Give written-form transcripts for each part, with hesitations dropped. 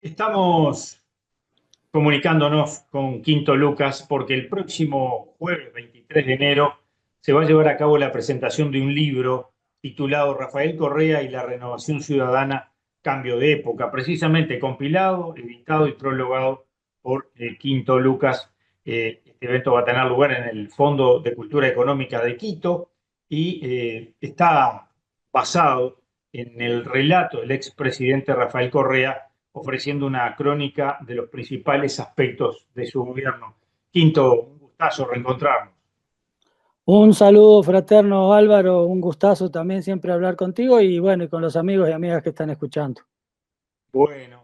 Estamos comunicándonos con Quinto Lucas porque el próximo jueves 23 de enero se va a llevar a cabo la presentación de un libro titulado Rafael Correa y la renovación ciudadana, cambio de época, precisamente compilado, editado y prologado por Quinto Lucas. Este evento va a tener lugar en el Fondo de Cultura Económica de Quito y está basado en el relato del expresidente Rafael Correa, ofreciendo una crónica de los principales aspectos de su gobierno. Quinto, un gustazo reencontrarnos. Un saludo fraterno, Álvaro, un gustazo también siempre hablar contigo y bueno, y con los amigos y amigas que están escuchando. Bueno,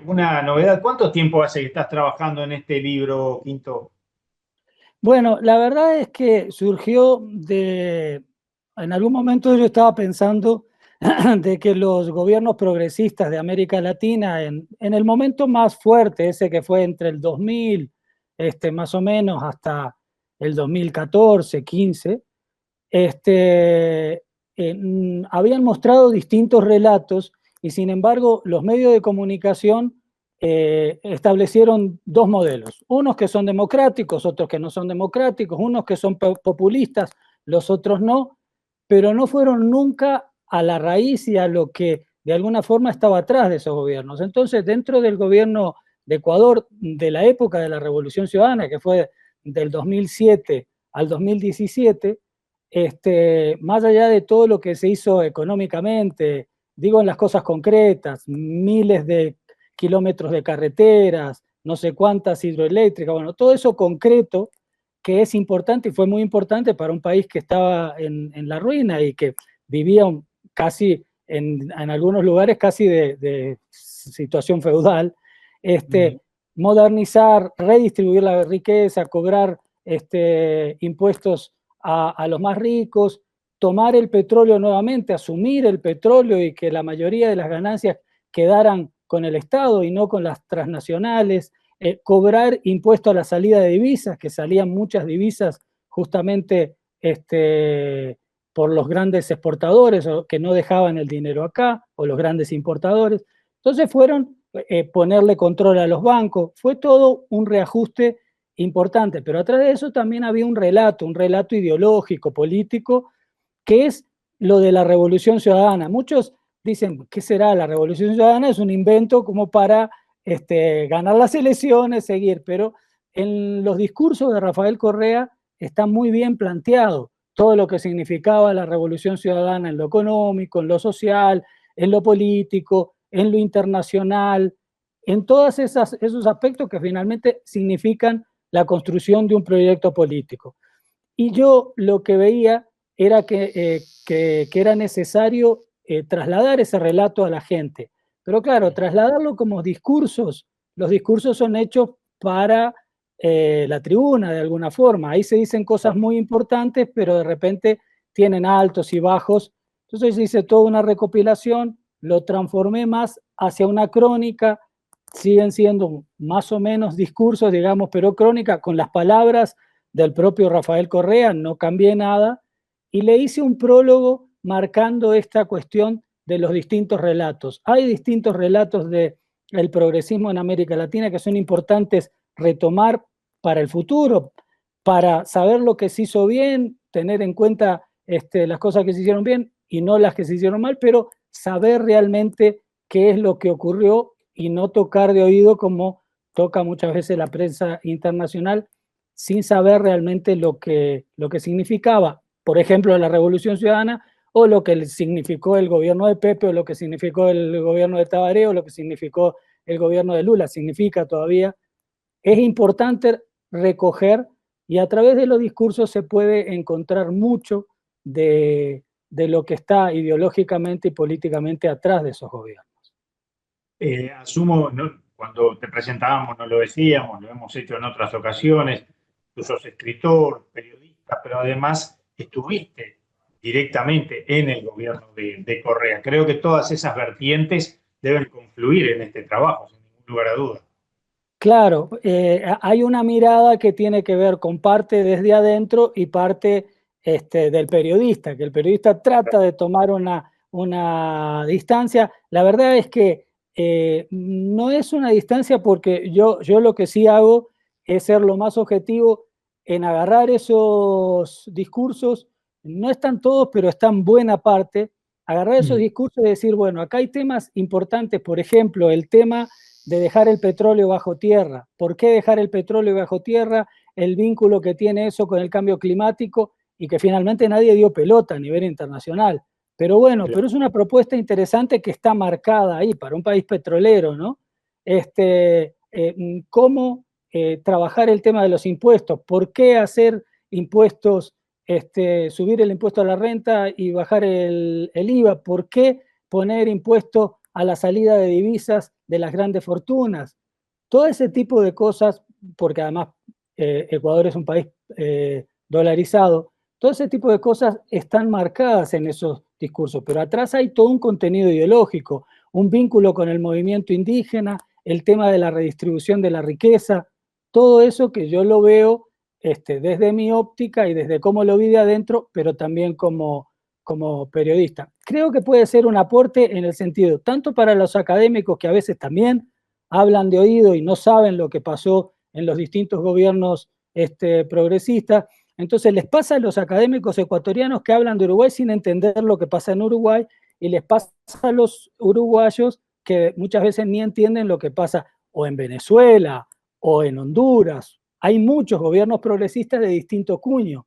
una novedad, ¿cuánto tiempo hace que estás trabajando en este libro, Quinto? Bueno, la verdad es que en algún momento yo estaba pensando de que los gobiernos progresistas de América Latina, en el momento más fuerte, ese que fue entre el 2000, más o menos, hasta el 2014, 15, habían mostrado distintos relatos y sin embargo los medios de comunicación establecieron dos modelos, unos que son democráticos, otros que no son democráticos, unos que son populistas, los otros no, pero no fueron nunca a la raíz y a lo que de alguna forma estaba atrás de esos gobiernos. Entonces, dentro del gobierno de Ecuador, de la época de la Revolución Ciudadana, que fue del 2007 al 2017, más allá de todo lo que se hizo económicamente, digo en las cosas concretas, miles de kilómetros de carreteras, no sé cuántas hidroeléctricas, bueno, todo eso concreto que es importante y fue muy importante para un país que estaba en la ruina y que vivía casi en algunos lugares casi de situación feudal, modernizar, redistribuir la riqueza, cobrar impuestos a los más ricos, tomar el petróleo nuevamente, asumir el petróleo y que la mayoría de las ganancias quedaran con el Estado y no con las transnacionales, cobrar impuesto a la salida de divisas, que salían muchas divisas justamente por los grandes exportadores o que no dejaban el dinero acá, o los grandes importadores. Entonces fueron ponerle control a los bancos, fue todo un reajuste importante, pero atrás de eso también había un relato ideológico, político, que es lo de la Revolución Ciudadana. Muchos dicen, ¿qué será la Revolución Ciudadana? Es un invento como para ganar las elecciones, seguir, pero en los discursos de Rafael Correa está muy bien planteado todo lo que significaba la Revolución Ciudadana en lo económico, en lo social, en lo político, en lo internacional, en todos esos aspectos que finalmente significan la construcción de un proyecto político. Y yo lo que veía era que era necesario trasladar ese relato a la gente. Pero claro, trasladarlo como discursos, los discursos son hechos para la tribuna de alguna forma. Ahí se dicen cosas muy importantes, pero de repente tienen altos y bajos. Entonces hice toda una recopilación, lo transformé más hacia una crónica, siguen siendo más o menos discursos, digamos, pero crónica con las palabras del propio Rafael Correa, no cambié nada, y le hice un prólogo marcando esta cuestión de los distintos relatos. Hay distintos relatos del progresismo en América Latina que son importantes retomar para el futuro, para saber lo que se hizo bien, tener en cuenta las cosas que se hicieron bien y no las que se hicieron mal, pero saber realmente qué es lo que ocurrió y no tocar de oído como toca muchas veces la prensa internacional sin saber realmente lo que significaba, por ejemplo, la Revolución Ciudadana, o lo que significó el gobierno de Pepe, o lo que significó el gobierno de Tabaré, o lo que significó el gobierno de Lula, significa todavía. Es importante recoger y a través de los discursos se puede encontrar mucho de lo que está ideológicamente y políticamente atrás de esos gobiernos. Asumo, ¿no? Cuando te presentábamos no lo decíamos, lo hemos hecho en otras ocasiones, tú sos escritor, periodista, pero además estuviste directamente en el gobierno de Correa. Creo que todas esas vertientes deben confluir en este trabajo, sin ningún lugar a duda. Claro, hay una mirada que tiene que ver con parte desde adentro y parte del periodista, que el periodista trata de tomar una distancia. La verdad es que no es una distancia porque yo lo que sí hago es ser lo más objetivo en agarrar esos discursos, no están todos, pero están buena parte, agarrar esos discursos y decir, bueno, acá hay temas importantes, por ejemplo, el tema de dejar el petróleo bajo tierra. ¿Por qué dejar el petróleo bajo tierra? El vínculo que tiene eso con el cambio climático y que finalmente nadie dio pelota a nivel internacional. Pero bueno, pero es una propuesta interesante que está marcada ahí para un país petrolero, ¿no? ¿Cómo trabajar el tema de los impuestos? ¿Por qué hacer impuestos, subir el impuesto a la renta y bajar el IVA? ¿Por qué poner impuestos a la salida de divisas de las grandes fortunas? Todo ese tipo de cosas, porque además Ecuador es un país dolarizado, todo ese tipo de cosas están marcadas en esos discursos, pero atrás hay todo un contenido ideológico, un vínculo con el movimiento indígena, el tema de la redistribución de la riqueza, todo eso que yo lo veo desde mi óptica y desde cómo lo vi de adentro, pero también como periodista. Creo que puede ser un aporte en el sentido, tanto para los académicos que a veces también hablan de oído y no saben lo que pasó en los distintos gobiernos progresistas. Entonces les pasa a los académicos ecuatorianos que hablan de Uruguay sin entender lo que pasa en Uruguay y les pasa a los uruguayos que muchas veces ni entienden lo que pasa o en Venezuela o en Honduras. Hay muchos gobiernos progresistas de distinto cuño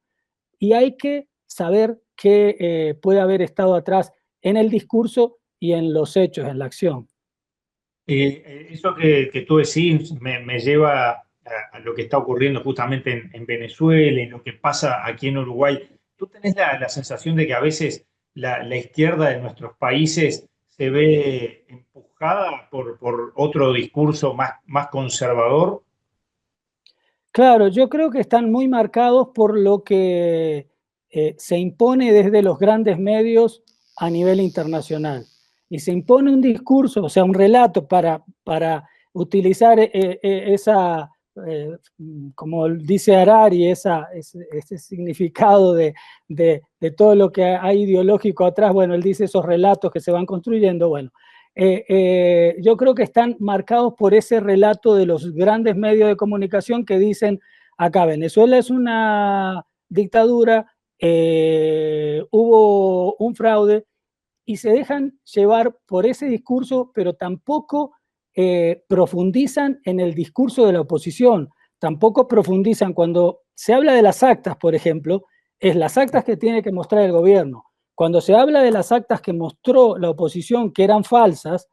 y hay que saber qué puede haber estado atrás en el discurso y en los hechos, en la acción. Eso que tú decís me lleva a lo que está ocurriendo justamente en Venezuela y lo que pasa aquí en Uruguay. ¿Tú tenés la sensación de que a veces la izquierda de nuestros países se ve empujada por otro discurso más conservador? Claro, yo creo que están muy marcados por lo que se impone desde los grandes medios a nivel internacional. Y se impone un discurso, o sea, un relato para utilizar esa, como dice Harari, ese significado de todo lo que hay ideológico atrás. Bueno, él dice esos relatos que se van construyendo. Bueno, yo creo que están marcados por ese relato de los grandes medios de comunicación que dicen, acá Venezuela es una dictadura, hubo un fraude, y se dejan llevar por ese discurso, pero tampoco profundizan en el discurso de la oposición, tampoco profundizan cuando se habla de las actas, por ejemplo, es las actas que tiene que mostrar el gobierno. Cuando se habla de las actas que mostró la oposición que eran falsas,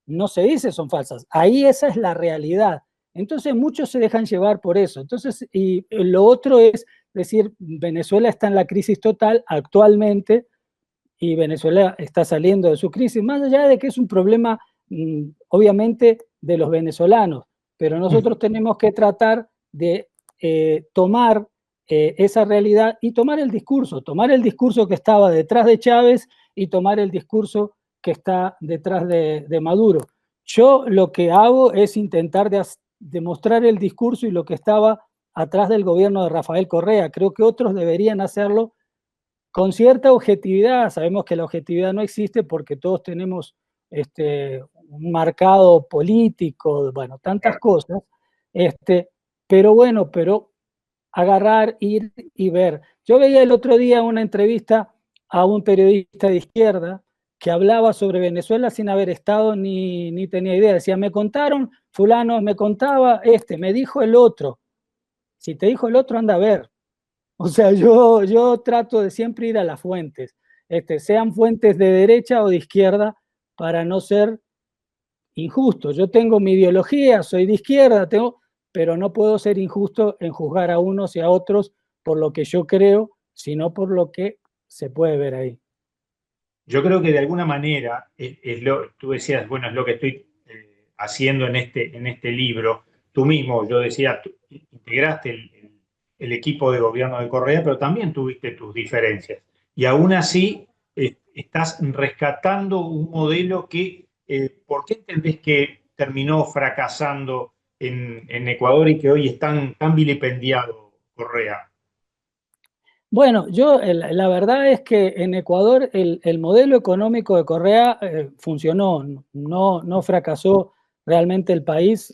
no se dice son falsas. Ahí esa es la realidad. Entonces muchos se dejan llevar por eso. Entonces, y lo otro es decir, Venezuela está en la crisis total actualmente y Venezuela está saliendo de su crisis, más allá de que es un problema obviamente de los venezolanos, pero nosotros tenemos que tratar de tomar esa realidad y tomar el discurso que estaba detrás de Chávez y tomar el discurso que está detrás de Maduro. Yo lo que hago es intentar de mostrar el discurso y lo que estaba atrás del gobierno de Rafael Correa. Creo que otros deberían hacerlo con cierta objetividad. Sabemos que la objetividad no existe porque todos tenemos un marcado político, bueno, tantas cosas, pero bueno, pero agarrar, ir y ver. Yo veía el otro día una entrevista a un periodista de izquierda que hablaba sobre Venezuela sin haber estado ni tenía idea. Decía, me contaron, fulano me contaba me dijo el otro. Si te dijo el otro, anda a ver. O sea, yo trato de siempre ir a las fuentes, sean fuentes de derecha o de izquierda, para no ser injusto. Yo tengo mi ideología, soy de izquierda, pero no puedo ser injusto en juzgar a unos y a otros por lo que yo creo, sino por lo que se puede ver ahí. Yo creo que de alguna manera, tú decías, bueno, es lo que estoy haciendo en este libro. Tú mismo, yo decía, tú integraste el equipo de gobierno de Correa, pero también tuviste tus diferencias. Y aún así estás rescatando un modelo que, ¿por qué entendés que terminó fracasando en Ecuador y que hoy es tan vilipendiado Correa? Bueno, la verdad es que en Ecuador el modelo económico de Correa funcionó, no fracasó realmente el país.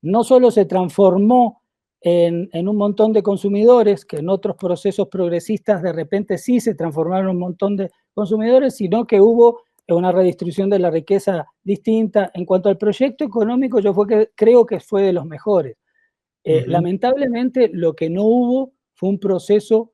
No solo se transformó en un montón de consumidores, que en otros procesos progresistas de repente sí se transformaron en un montón de consumidores, sino que hubo una redistribución de la riqueza distinta. En cuanto al proyecto económico, creo que fue de los mejores. Lamentablemente, lo que no hubo fue un proceso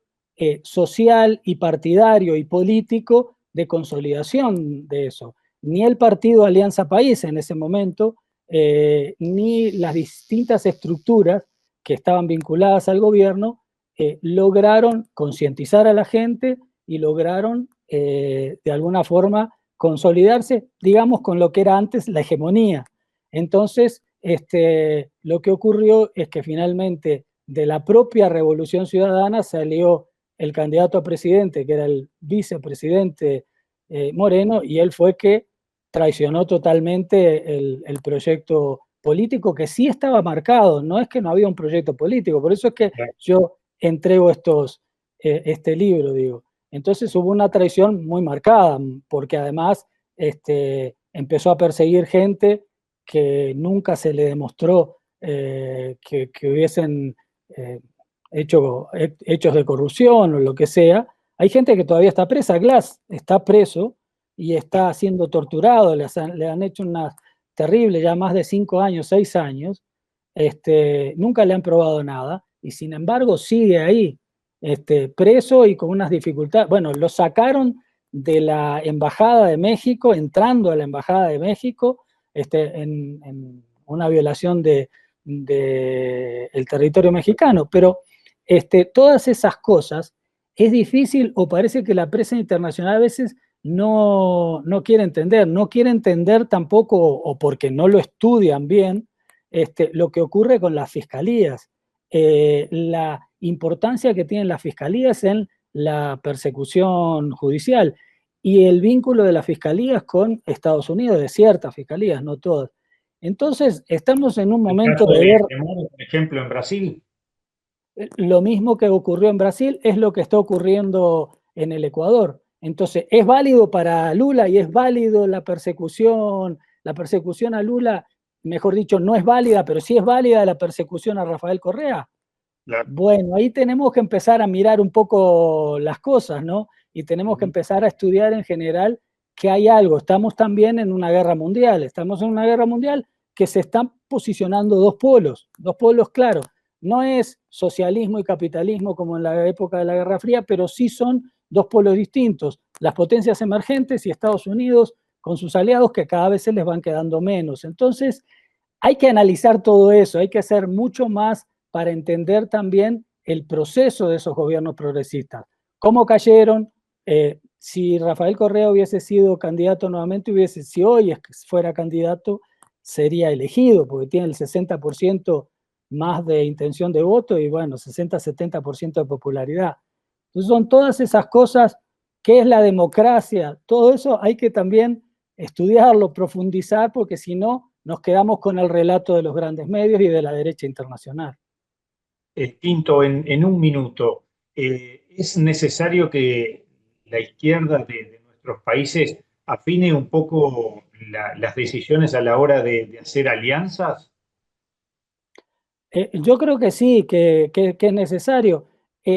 social y partidario y político de consolidación de eso. Ni el partido Alianza País en ese momento, ni las distintas estructuras que estaban vinculadas al gobierno lograron concientizar a la gente y lograron de alguna forma consolidarse, digamos, con lo que era antes la hegemonía. Entonces, lo que ocurrió es que finalmente de la propia Revolución Ciudadana salió el candidato a presidente, que era el vicepresidente Moreno, y él fue que traicionó totalmente el proyecto político, que sí estaba marcado, no es que no había un proyecto político, por eso es que yo entrego este libro, digo. Entonces hubo una traición muy marcada, porque además empezó a perseguir gente que nunca se le demostró que hubiesen hechos de corrupción o lo que sea. Hay gente que todavía está presa. Glass está preso y está siendo torturado. Le han hecho una terrible, ya más de 5 años, 6 años. Nunca le han probado nada y sin embargo sigue ahí, preso y con unas dificultades. Bueno, lo sacaron de la Embajada de México, entrando a la Embajada de México, en una violación del territorio mexicano. Pero todas esas cosas es difícil, o parece que la prensa internacional a veces no quiere entender tampoco, o porque no lo estudian bien, lo que ocurre con las fiscalías, la importancia que tienen las fiscalías en la persecución judicial y el vínculo de las fiscalías con Estados Unidos, de ciertas fiscalías, no todas. Entonces, estamos en un momento de ver... Por ejemplo, en Brasil. Lo mismo que ocurrió en Brasil es lo que está ocurriendo en el Ecuador. Entonces, es válido para Lula y es válido la persecución a Lula, mejor dicho, no es válida, pero sí es válida la persecución a Rafael Correa. Claro. Bueno, ahí tenemos que empezar a mirar un poco las cosas, ¿no? Y tenemos que empezar a estudiar en general que hay algo. Estamos también en una guerra mundial, que se están posicionando dos polos claros. No es socialismo y capitalismo como en la época de la Guerra Fría, pero sí son dos polos distintos. Las potencias emergentes y Estados Unidos con sus aliados que cada vez se les van quedando menos. Entonces, hay que analizar todo eso, hay que hacer mucho más para entender también el proceso de esos gobiernos progresistas. ¿Cómo cayeron? Si Rafael Correa hubiese sido candidato nuevamente, si hoy fuera candidato, sería elegido, porque tiene el 60% más de intención de voto y bueno, 60-70% de popularidad. Entonces son todas esas cosas, ¿qué es la democracia? Todo eso hay que también estudiarlo, profundizar, porque si no, nos quedamos con el relato de los grandes medios y de la derecha internacional. Tinto, en un minuto, ¿es necesario que la izquierda de nuestros países afine un poco las decisiones a la hora de hacer alianzas? Yo creo que sí, que es necesario.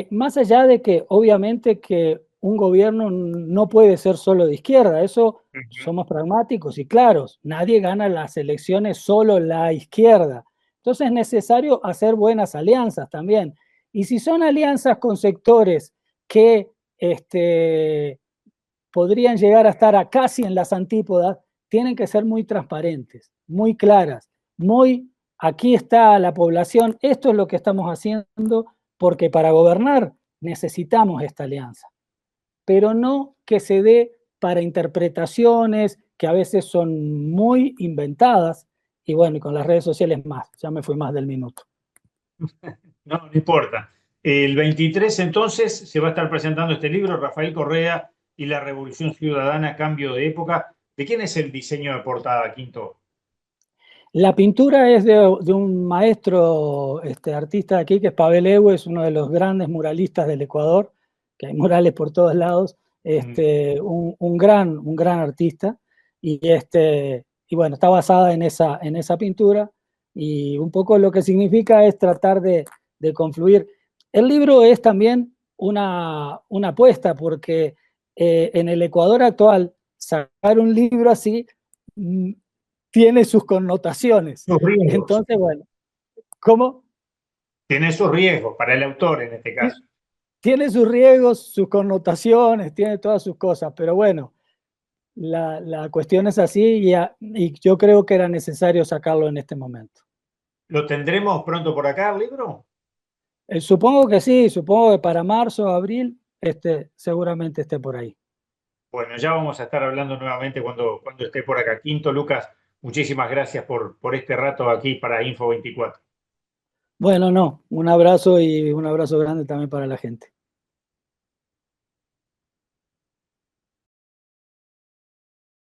Más allá de que obviamente que un gobierno no puede ser solo de izquierda, eso somos pragmáticos y claros. Nadie gana las elecciones solo la izquierda. Entonces es necesario hacer buenas alianzas también. Y si son alianzas con sectores que podrían llegar a estar casi en las antípodas, tienen que ser muy transparentes, muy claras, aquí está la población, esto es lo que estamos haciendo, porque para gobernar necesitamos esta alianza, pero no que se dé para interpretaciones que a veces son muy inventadas, y bueno, y con las redes sociales más, ya me fui más del minuto. No importa. El 23 entonces se va a estar presentando este libro, Rafael Correa y la Revolución Ciudadana, Cambio de Época. ¿De quién es el diseño de portada, Quinto? La pintura es de un maestro artista de aquí, que es Pavel Ewe, es uno de los grandes muralistas del Ecuador, que hay murales por todos lados, un gran artista, y bueno, está basada en esa pintura, y un poco lo que significa es tratar de confluir. El libro es también una apuesta, porque en el Ecuador actual, sacar un libro así tiene sus connotaciones. Sus riesgos. Entonces, bueno, ¿cómo? Tiene sus riesgos para el autor en este caso. Tiene sus riesgos, sus connotaciones, tiene todas sus cosas, pero bueno, la cuestión es así y yo creo que era necesario sacarlo en este momento. ¿Lo tendremos pronto por acá, el libro? Supongo que sí, supongo que para marzo, abril, seguramente esté por ahí. Bueno, ya vamos a estar hablando nuevamente cuando esté por acá. Quinto, Lucas, muchísimas gracias por este rato aquí para Info 24. Bueno, no, un abrazo y un abrazo grande también para la gente.